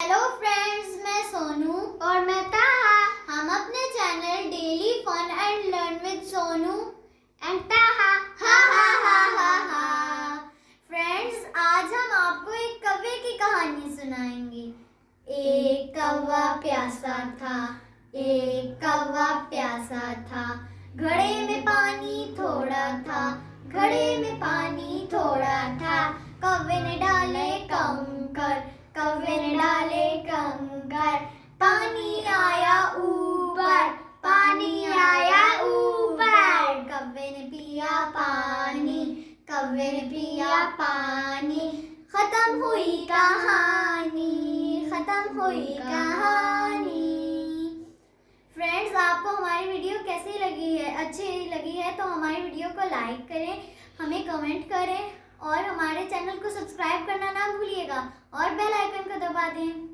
Hello friends, मैं सोनू और मैं ताहा। हम अपने channel daily fun and learn with Sonu and Taha हा। फ्रेंड्स, आज हम आपको एक कौवे की कहानी सुनाएंगे। एक कौवा प्यासा था, एक कौवा प्यासा था। घड़े में पानी थोड़ा था, घड़े में पानी थोड़ा था। कौवे ने डाले कंकर, कौवे ने डाले कंकर। पानी आया ऊपर, पानी आया ऊपर। कौवे ने पिया पानी, कौवे ने पिया पानी। खत्म हुई कहानी, खत्म हुई कहानी। फ्रेंड्स, आपको हमारी वीडियो कैसी लगी है? अच्छी लगी है तो हमारी वीडियो को लाइक करें, हमें कमेंट करें और हमारे चैनल को सब्सक्राइब करना ना भूलिएगा और बेल आइकन को दबा दें।